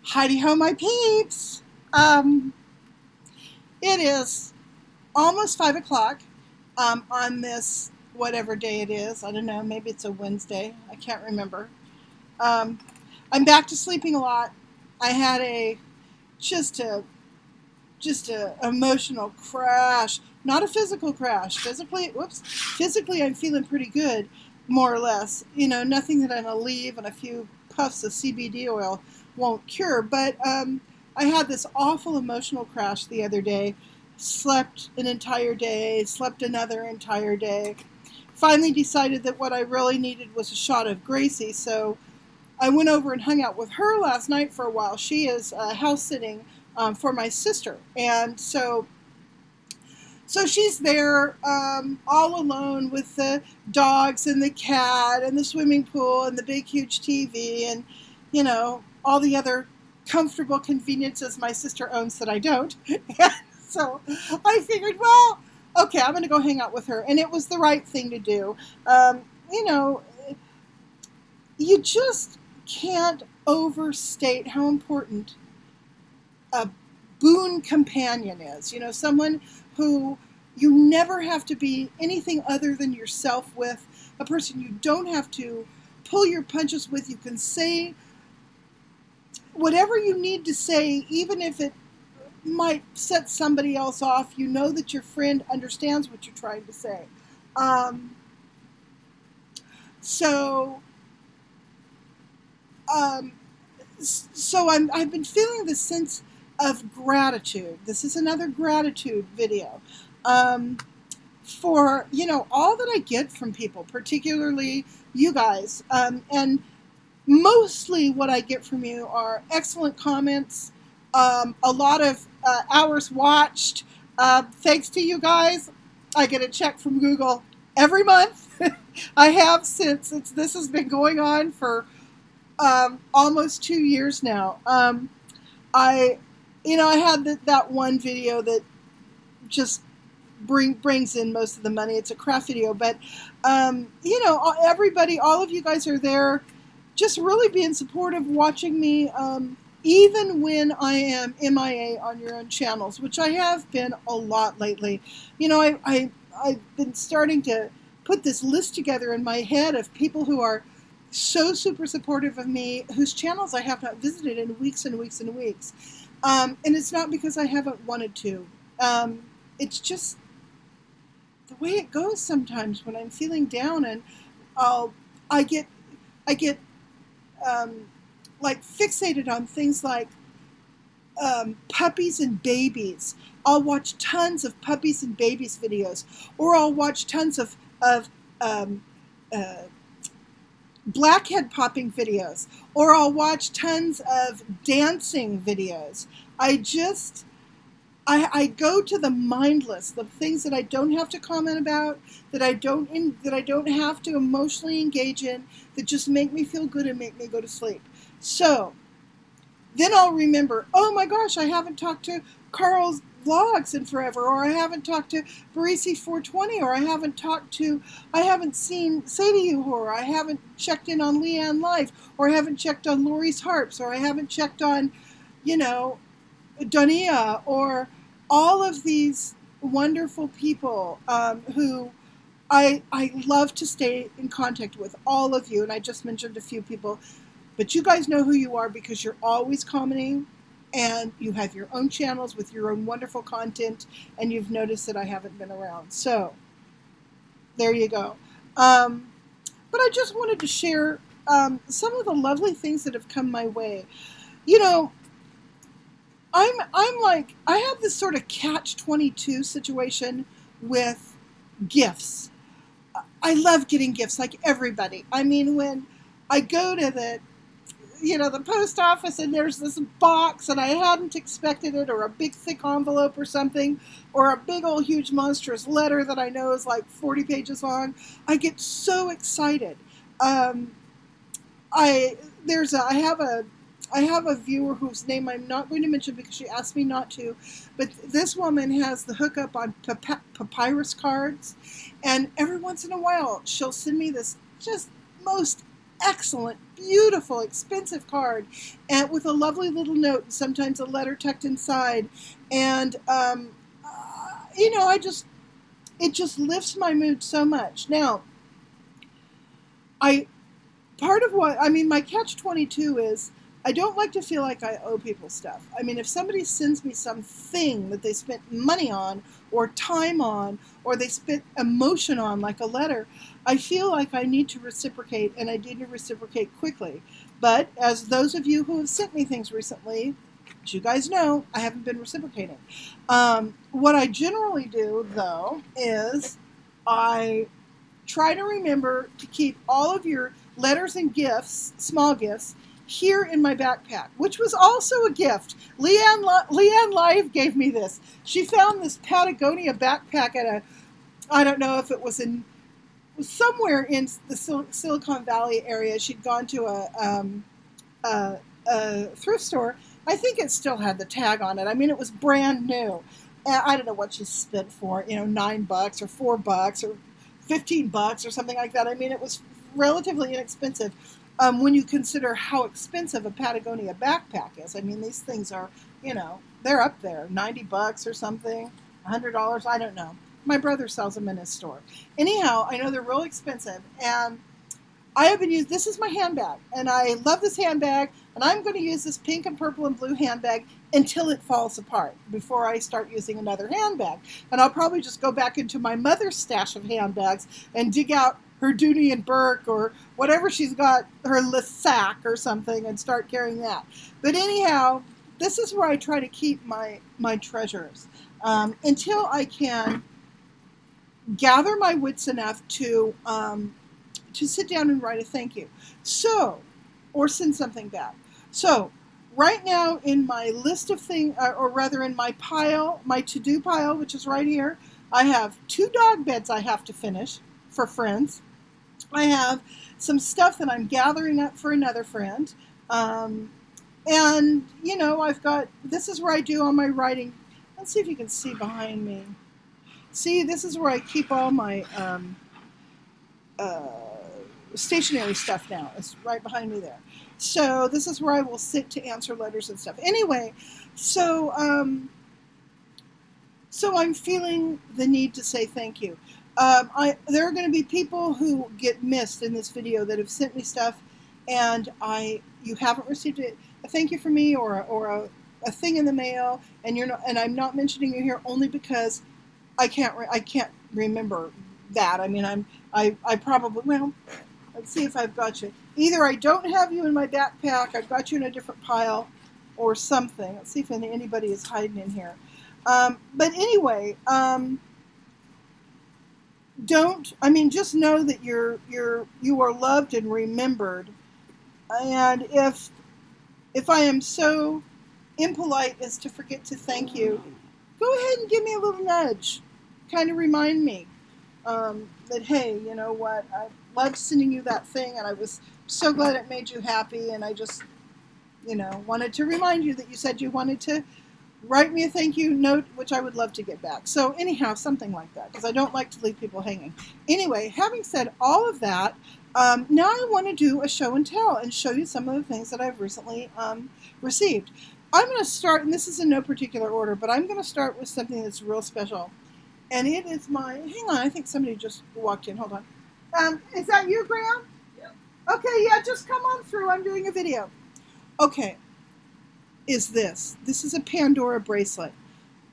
Hidey Ho, my peeps. It is almost 5 o'clock on this whatever day it is. I don't know. Maybe it's a Wednesday. I can't remember. Um, I'm back to sleeping a lot. I had just a just a emotional crash, not a physical crash. Physically I'm feeling pretty good, more or less. You know, nothing that I'm gonna leave and a few puffs of CBD oil won't cure. But I had this awful emotional crash the other day. Slept an entire day, slept another entire day. Finally decided that what I really needed was a shot of Gracie, so I went over and hung out with her last night for a while. She is house sitting for my sister, and so she's there all alone with the dogs and the cat and the swimming pool and the big huge TV and all the other comfortable conveniences my sister owns that I don't. And so I figured, well, okay, I'm going to go hang out with her, and it was the right thing to do. You know, you just can't overstate how important a boon companion is. You know, someone who you never have to be anything other than yourself with, a person you don't have to pull your punches with. You can say whatever you need to say, even if it might set somebody else off. You know that your friend understands what you're trying to say. So I've been feeling this sense of gratitude. This is another gratitude video for all that I get from people, particularly you guys, and mostly what I get from you are excellent comments, a lot of hours watched. Thanks to you guys, I get a check from Google every month. I have since this has been going on for almost 2 years now. I had that one video that just brings in most of the money. It's a craft video, but everybody, all of you guys are there, just really being supportive, watching me, even when I am MIA on your own channels, which I have been a lot lately. I've been starting to put this list together in my head of people who are so super supportive of me, whose channels I have not visited in weeks and weeks and weeks. And it's not because I haven't wanted to. It's just the way it goes sometimes when I'm feeling down, and I get like fixated on things like puppies and babies. I'll watch tons of puppies and babies videos, or I'll watch tons of blackhead popping videos, or I'll watch tons of dancing videos. I go to the mindless, the things that I don't have to comment about, that I don't have to emotionally engage in, that just make me feel good and make me go to sleep. So then I'll remember, oh my gosh, I haven't talked to Carl's vlogs in forever, or I haven't talked to Barisi 420, or I haven't seen Sadie Ho, or I haven't checked in on Leanne Life, or I haven't checked on Lori's Harps, or I haven't checked on, Donia, or all of these wonderful people who I love to stay in contact with, all of you, and I just mentioned a few people, but you guys know who you are because you're always commenting, and you have your own channels with your own wonderful content, and you've noticed that I haven't been around. So there you go. But I just wanted to share some of the lovely things that have come my way. I'm like, I have this sort of catch-22 situation with gifts. I love getting gifts, like everybody. I mean, when I go to the post office and there's this box and I hadn't expected it, or a big thick envelope or something, or a big old huge monstrous letter that I know is like 40 pages long, I get so excited. I have a viewer whose name I'm not going to mention because she asked me not to, but this woman has the hookup on papyrus cards, and every once in a while she'll send me this just most excellent, beautiful, expensive card, and with a lovely little note, and sometimes a letter tucked inside. And you know, it just lifts my mood so much. Now, part of what, I mean, my catch-22 is I don't like to feel like I owe people stuff. I mean, if somebody sends me something that they spent money on or time on or they spent emotion on, like a letter, I feel like I need to reciprocate, and I need to reciprocate quickly. But as those of you who have sent me things recently, as you guys know, I haven't been reciprocating. What I generally do, though, is I try to remember to keep all of your letters and gifts, small gifts, here in my backpack, which was also a gift. Leanne Live gave me this. She found this Patagonia backpack at I don't know if it was somewhere in the Silicon Valley area. She'd gone to a thrift store. I think it still had the tag on it. I mean, it was brand new. I don't know what she spent for it, $9 or $4 or $15 or something like that. I mean, it was relatively inexpensive when you consider how expensive a Patagonia backpack is. I mean, these things are, they're up there, $90 or something, $100, I don't know. My brother sells them in his store. Anyhow, I know they're real expensive, and I have been using, this is my handbag, and I love this handbag, and I'm going to use this pink and purple and blue handbag until it falls apart before I start using another handbag. And I'll probably just go back into my mother's stash of handbags and dig out her Dooney and Burke or whatever she's got, her Lissac or something, and start carrying that. But anyhow, this is where I try to keep my treasures until I can gather my wits enough to sit down and write a thank you. Or send something back. So right now in my list of things, or rather in my pile, my to-do pile, which is right here, I have 2 dog beds I have to finish for friends. I have some stuff that I'm gathering up for another friend. And, I've got, this is where I do all my writing. Let's see if you can see behind me. See, this is where I keep all my stationery stuff now. It's right behind me there. So this is where I will sit to answer letters and stuff. Anyway, so I'm feeling the need to say thank you. There are going to be people who get missed in this video that have sent me stuff, and you haven't received a thank you from me or a thing in the mail, and I'm not mentioning you here only because I can't remember that. I mean, I probably, well, let's see if I've got you. Either I don't have you in my backpack, I've got you in a different pile, or something. Let's see if anybody is hiding in here. But anyway, just know that you are loved and remembered. And if I am so impolite as to forget to thank you, go ahead and give me a little nudge. Kind of remind me that, hey, you know what, I loved sending you that thing, and I was so glad it made you happy, and I just, wanted to remind you that you said you wanted to write me a thank you note, which I would love to get back. So anyhow, something like that, because I don't like to leave people hanging. Anyway, having said all of that, now I want to do a show and tell and show you some of the things that I've recently received. I'm going to start, and this is in no particular order, but I'm going to start with something that's real special. And it is hang on, I think somebody just walked in. Hold on. Is that you, Graham? Yep. Okay, yeah, just come on through. I'm doing a video. Okay, this is a Pandora bracelet.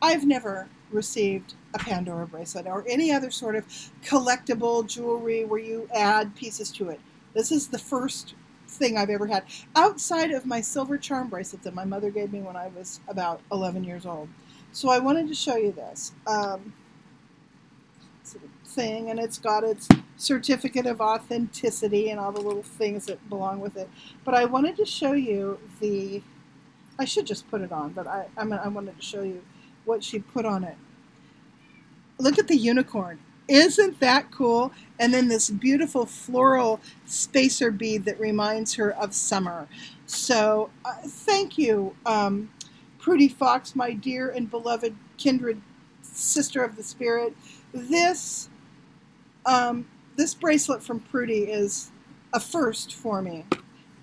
I've never received a Pandora bracelet or any other sort of collectible jewelry where you add pieces to it. This is the first thing I've ever had, outside of my silver charm bracelet that my mother gave me when I was about 11 years old. So I wanted to show you this thing, and it's got its certificate of authenticity and all the little things that belong with it. But I wanted to show you I should just put it on, but I wanted to show you what she put on it. Look at the unicorn. Isn't that cool? And then this beautiful floral spacer bead that reminds her of summer. So thank you, Prudy Fox, my dear and beloved kindred sister of the spirit. This bracelet from Prudy is a first for me,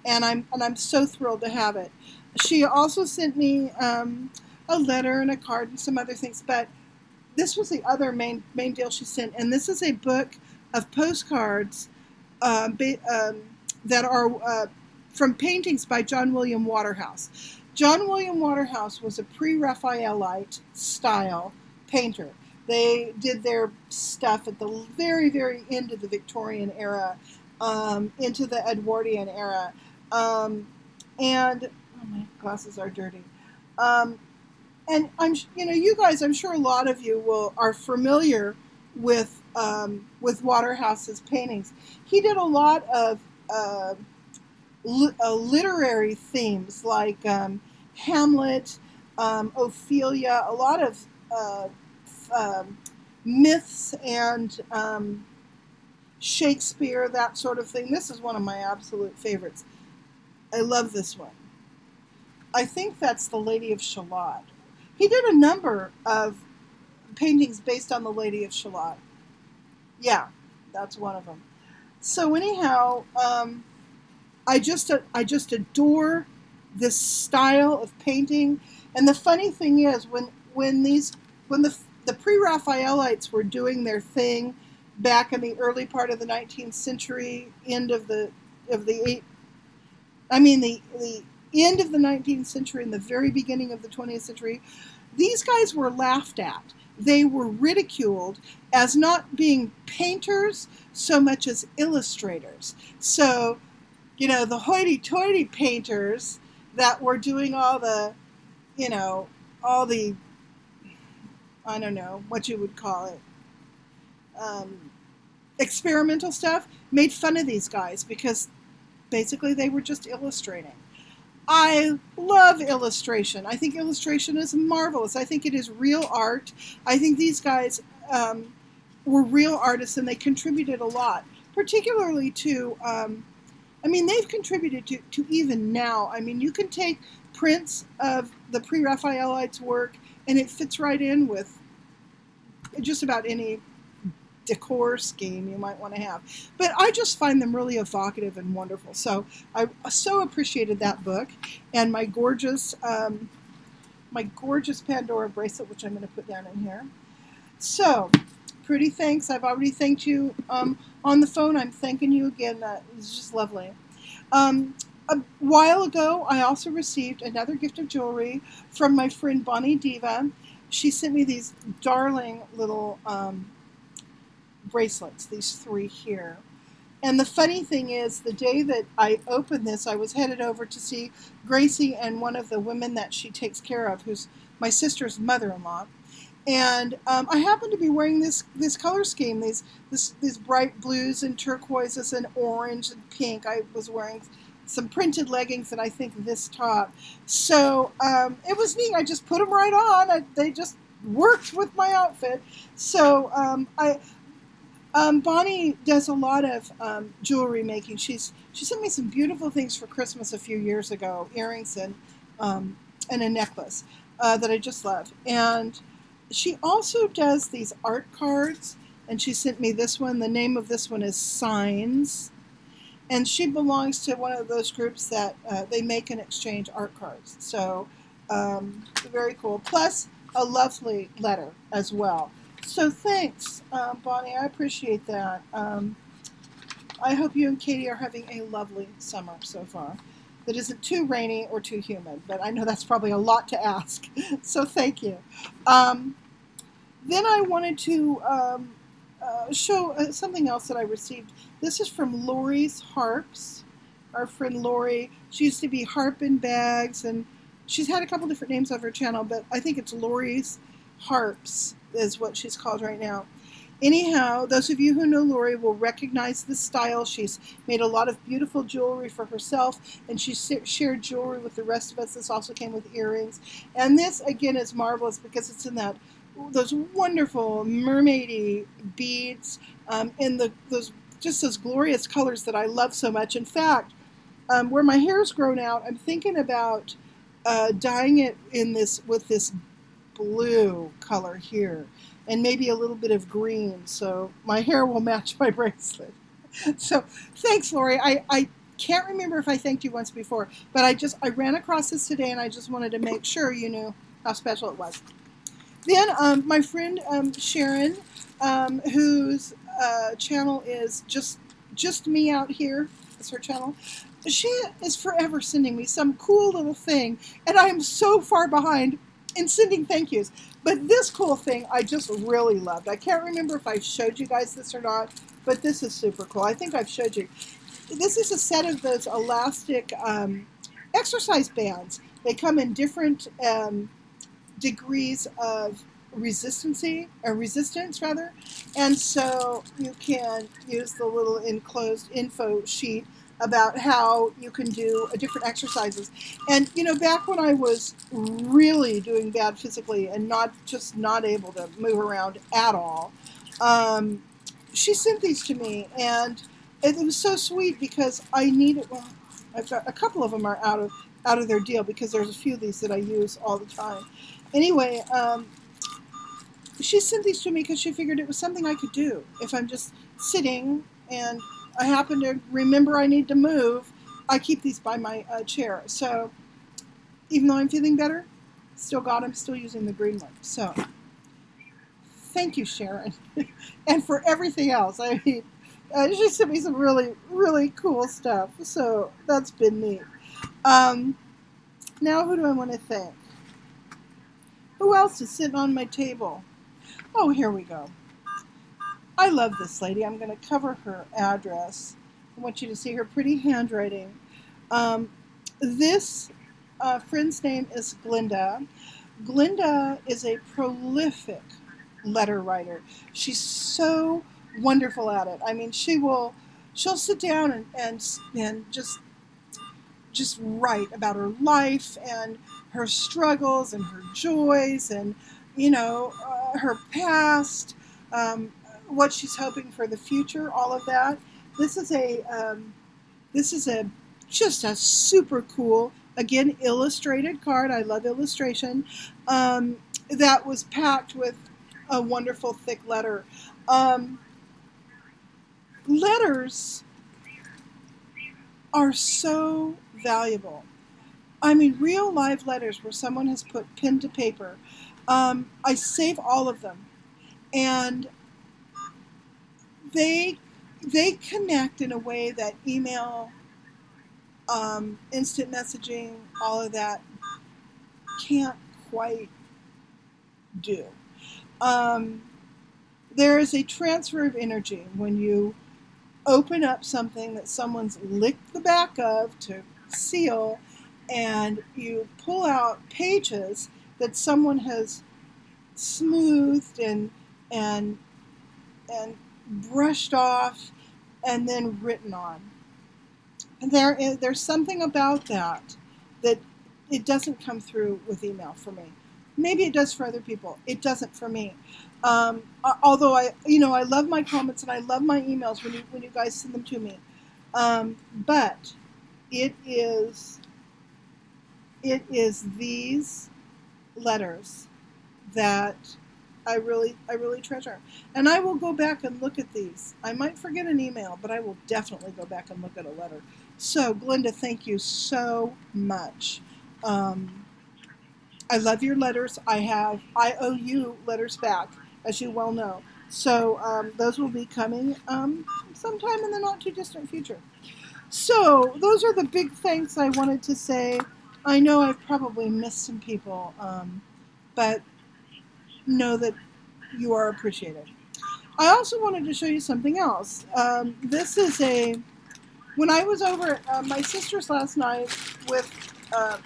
and I'm so thrilled to have it. She also sent me a letter and a card and some other things, but this was the other main deal she sent, and this is a book of postcards that are from paintings by John William Waterhouse. John William Waterhouse was a pre-Raphaelite style painter. They did their stuff at the very, very end of the Victorian era, into the Edwardian era. And oh, my glasses are dirty. And you guys, I'm sure a lot of you are familiar with Waterhouse's paintings. He did a lot of literary themes like Hamlet, Ophelia, a lot of myths and Shakespeare, that sort of thing. This is one of my absolute favorites. I love this one. I think that's the Lady of Shalott. He did a number of paintings based on the Lady of Shalott. Yeah, that's one of them. So anyhow, I just adore this style of painting. And the funny thing is, when the pre-Raphaelites were doing their thing back in the early part of the 19th century, the end of the 19th century and the very beginning of the 20th century, these guys were laughed at. They were ridiculed as not being painters so much as illustrators. So, the hoity-toity painters that were doing all the, I don't know what you would call it, experimental stuff, made fun of these guys because basically they were just illustrating. I love illustration. I think illustration is marvelous. I think it is real art. I think these guys were real artists, and they contributed a lot, particularly to, they've contributed to even now. You can take prints of the pre-Raphaelites' work, and it fits right in with just about any decor scheme you might want to have. But I just find them really evocative and wonderful. So I so appreciated that book, and my gorgeous Pandora bracelet, which I'm going to put down in here. So, pretty thanks. I've already thanked you on the phone. I'm thanking you again. It's just lovely. A while ago, I also received another gift of jewelry from my friend Bonnie Diva. She sent me these darling little bracelets, these 3 here. And the funny thing is, the day that I opened this, I was headed over to see Gracie and one of the women that she takes care of, who's my sister's mother-in-law. And I happened to be wearing this color scheme, these bright blues and turquoises and orange and pink. I was wearing some printed leggings and I think this top. So it was neat. I just put them right on. They just worked with my outfit. So Bonnie does a lot of jewelry making. She sent me some beautiful things for Christmas a few years ago, earrings and a necklace that I just love. And she also does these art cards, and she sent me this one. The name of this one is Signs, and she belongs to one of those groups that they make and exchange art cards. So very cool. Plus a lovely letter as well. So thanks, Bonnie. I appreciate that. I hope you and Katie are having a lovely summer so far. That isn't too rainy or too humid, but I know that's probably a lot to ask. So thank you. Then I wanted to show something else that I received. This is from Lori's Harps. Our friend Lori. She used to be Harp in Bags, and she's had a couple different names on her channel, but I think it's Lori's Harps is what she's called right now. Anyhow, those of you who know Lori will recognize this style. She's made a lot of beautiful jewelry for herself, and she shared jewelry with the rest of us. This also came with earrings. And this, again, is marvelous because it's in those wonderful mermaidy beads in those glorious colors that I love so much. In fact, where my hair's grown out, I'm thinking about dyeing it with this blue color here, and maybe a little bit of green, so my hair will match my bracelet. So thanks, Lori. I can't remember if I thanked you once before, but I ran across this today, and I just wanted to make sure you knew how special it was. Then my friend Sharon, whose channel is just me out here. That's her channel. She is forever sending me some cool little thing, and I am so far behind in sending thank yous. But this cool thing I just really loved. I can't remember if I showed you guys this or not, but this is super cool. I think I've showed you. This is a set of those elastic exercise bands. They come in different degrees of resistance, rather. And so you can use the little enclosed info sheet about how you can do different exercises. And you know, back when I was really doing bad physically and not able to move around at all, she sent these to me, and it was so sweet because I needed. Well, I've got a couple of them are out of their deal because there's a few of these that I use all the time. Anyway, she sent these to me because she figured it was something I could do if I'm just sitting and I happen to remember I need to move. I keep these by my chair. So even though I'm feeling better, still got them, still using the green one. So thank you, Sharon, and for everything else. I mean, she sent me some really, really cool stuff. So that's been neat. Now who do I want to thank? Who else is sitting on my table? Oh, here we go. I love this lady. I'm going to cover her address. I want you to see her pretty handwriting. This friend's name is Glinda. Glinda is a prolific letter writer. She's so wonderful at it. I mean, she'll sit down and just write about her life and her struggles and her joys and, you know, her past, what she's hoping for the future, all of that. This is just a super cool, again, illustrated card. I love illustration. That was packed with a wonderful thick letter. Letters are so valuable. I mean, real live letters where someone has put pen to paper. I save all of them, and they connect in a way that email, instant messaging, all of that can't quite do. There is a transfer of energy when you open up something that someone's licked the back of to seal, and you pull out pages that someone has smoothed and brushed off and then written on. And there's something about that it doesn't come through with email for me. Maybe it does for other people. It doesn't for me. Although I love my comments and I love my emails when you guys send them to me. But it is these letters that I really treasure. And I will go back and look at these. I might forget an email, but I will definitely go back and look at a letter. So, Glinda, thank you so much. I love your letters. I owe you letters back, as you well know. So those will be coming sometime in the not too distant future. So those are the big thanks I wanted to say. I know I've probably missed some people, but know that you are appreciated. I also wanted to show you something else. This is when I was over at my sister's last night with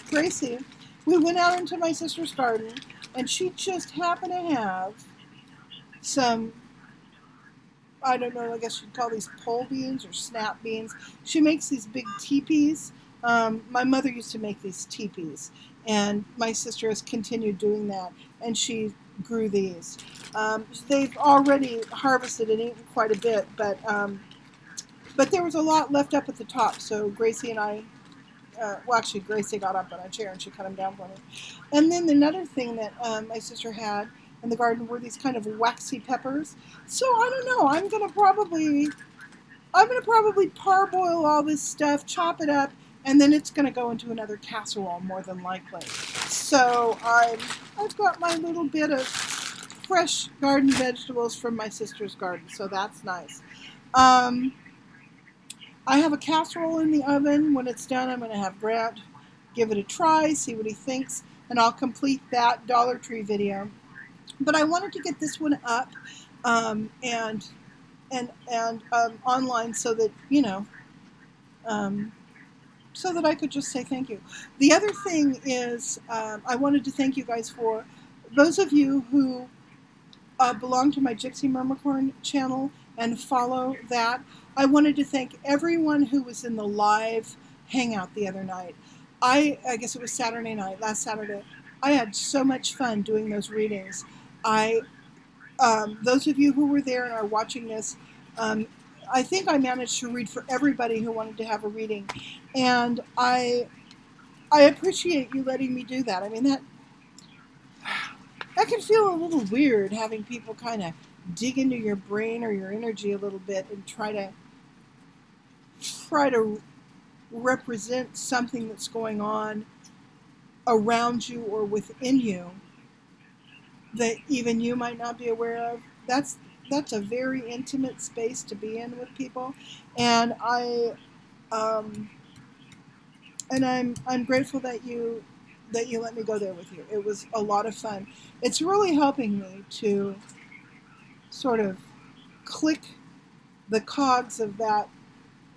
Gracie, we went out into my sister's garden, and she just happened to have some, I don't know, I guess you'd call these pole beans or snap beans. She makes these big teepees. My mother used to make these teepees, and my sister has continued doing that, and she grew these. They've already harvested and eaten quite a bit, but there was a lot left up at the top, so Gracie and I, well, actually, Gracie got up on a chair and she cut them down for me. And then another thing that my sister had in the garden were these kind of waxy peppers. So I don't know. I'm going to probably I'm going to probably parboil all this stuff, chop it up, and then it's going to go into another casserole more than likely. So I've got my little bit of fresh garden vegetables from my sister's garden, so that's nice. I have a casserole in the oven. When it's done, I'm going to have Grant give it a try, see what he thinks, and I'll complete that Dollar Tree video. But I wanted to get this one up and online so that, you know, so that I could just say thank you. The other thing is I wanted to thank you guys for those of you who belong to my Gypsy Myrmicorn channel and follow that. I wanted to thank everyone who was in the live hangout the other night. I guess it was Saturday night, last Saturday. I had so much fun doing those readings. Those of you who were there and are watching this, I think I managed to read for everybody who wanted to have a reading, and I appreciate you letting me do that. I mean, that can feel a little weird, having people kind of dig into your brain or your energy a little bit and try to represent something that's going on around you or within you that even you might not be aware of. That's a very intimate space to be in with people, and I'm grateful that you let me go there with you. It was a lot of fun. It's really helping me to sort of click the cogs of that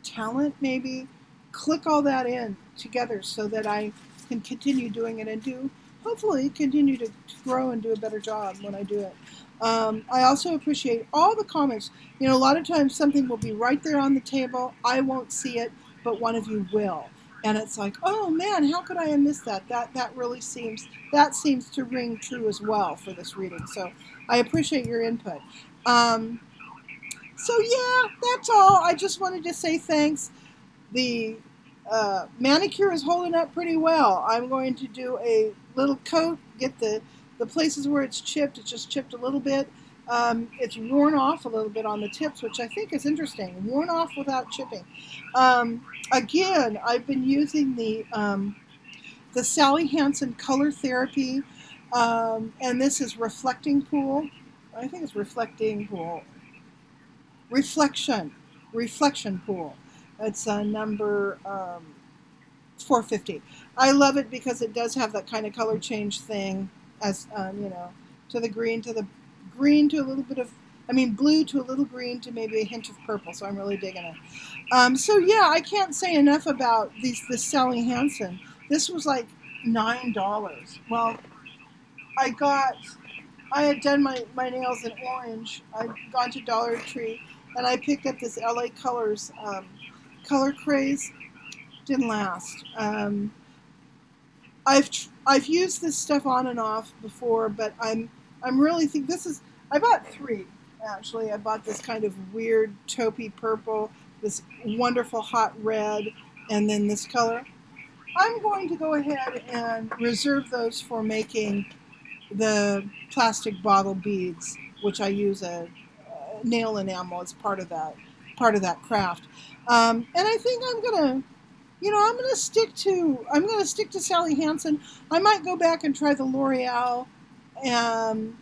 talent, maybe click all that in together so that I can continue doing it and hopefully continue to grow and do a better job when I do it. I also appreciate all the comments. You know, a lot of times something will be right there on the table. I won't see it, but one of you will. And it's like, oh man, how could I have missed that? That really seems to ring true as well for this reading. So I appreciate your input. So yeah, that's all. I just wanted to say thanks. The manicure is holding up pretty well. I'm going to do a little coat, get the places where it's just chipped a little bit. It's worn off a little bit on the tips, which I think is interesting. Worn off without chipping. Again, I've been using the Sally Hansen Color Therapy, and this is Reflecting Pool. I think it's Reflecting Pool. Reflection Pool. It's number 450. I love it because it does have that kind of color change thing, as you know, to the green to a little bit of, blue to a little green to maybe a hint of purple. So I'm really digging it. So yeah, I can't say enough about this Sally Hansen. This was like $9. Well, I had done my nails in orange. I'd gone to Dollar Tree and I picked up this LA Colors Color Craze. Didn't last. I've used this stuff on and off before, but I'm really think this is. I bought 3 actually. I bought this kind of weird taupey purple, this wonderful hot red, and then this color. I'm going to go ahead and reserve those for making the plastic bottle beads, which I use a nail enamel as part of that craft. And I think I'm gonna stick to Sally Hansen. I might go back and try the L'Oreal and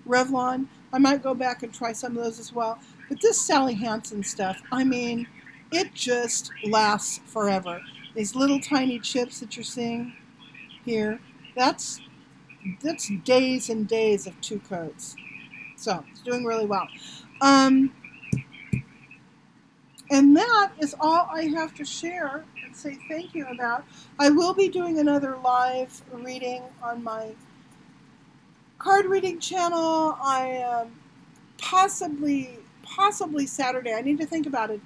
Revlon. I might go back and try some of those as well. But this Sally Hansen stuff, it just lasts forever. These little tiny chips that you're seeing here, that's days and days of 2 coats. So it's doing really well. And that is all I have to share and say thank you about. I will be doing another live reading on my card reading channel. Possibly Saturday. I need to think about it.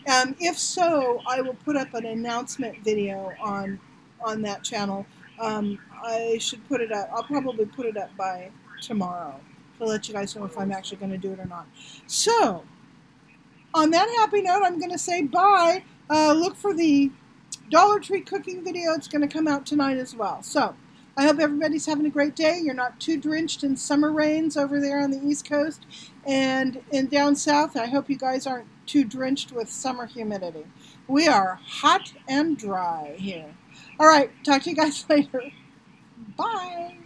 If so, I will put up an announcement video on that channel. I should put it up. I'll probably put it up by tomorrow to let you guys know if I'm actually going to do it or not. So, on that happy note, I'm going to say bye. Look for the Dollar Tree cooking video. It's going to come out tonight as well. So, I hope everybody's having a great day. You're not too drenched in summer rains over there on the East Coast. And down south, I hope you guys aren't too drenched with summer humidity. We are hot and dry here. All right, talk to you guys later. Bye.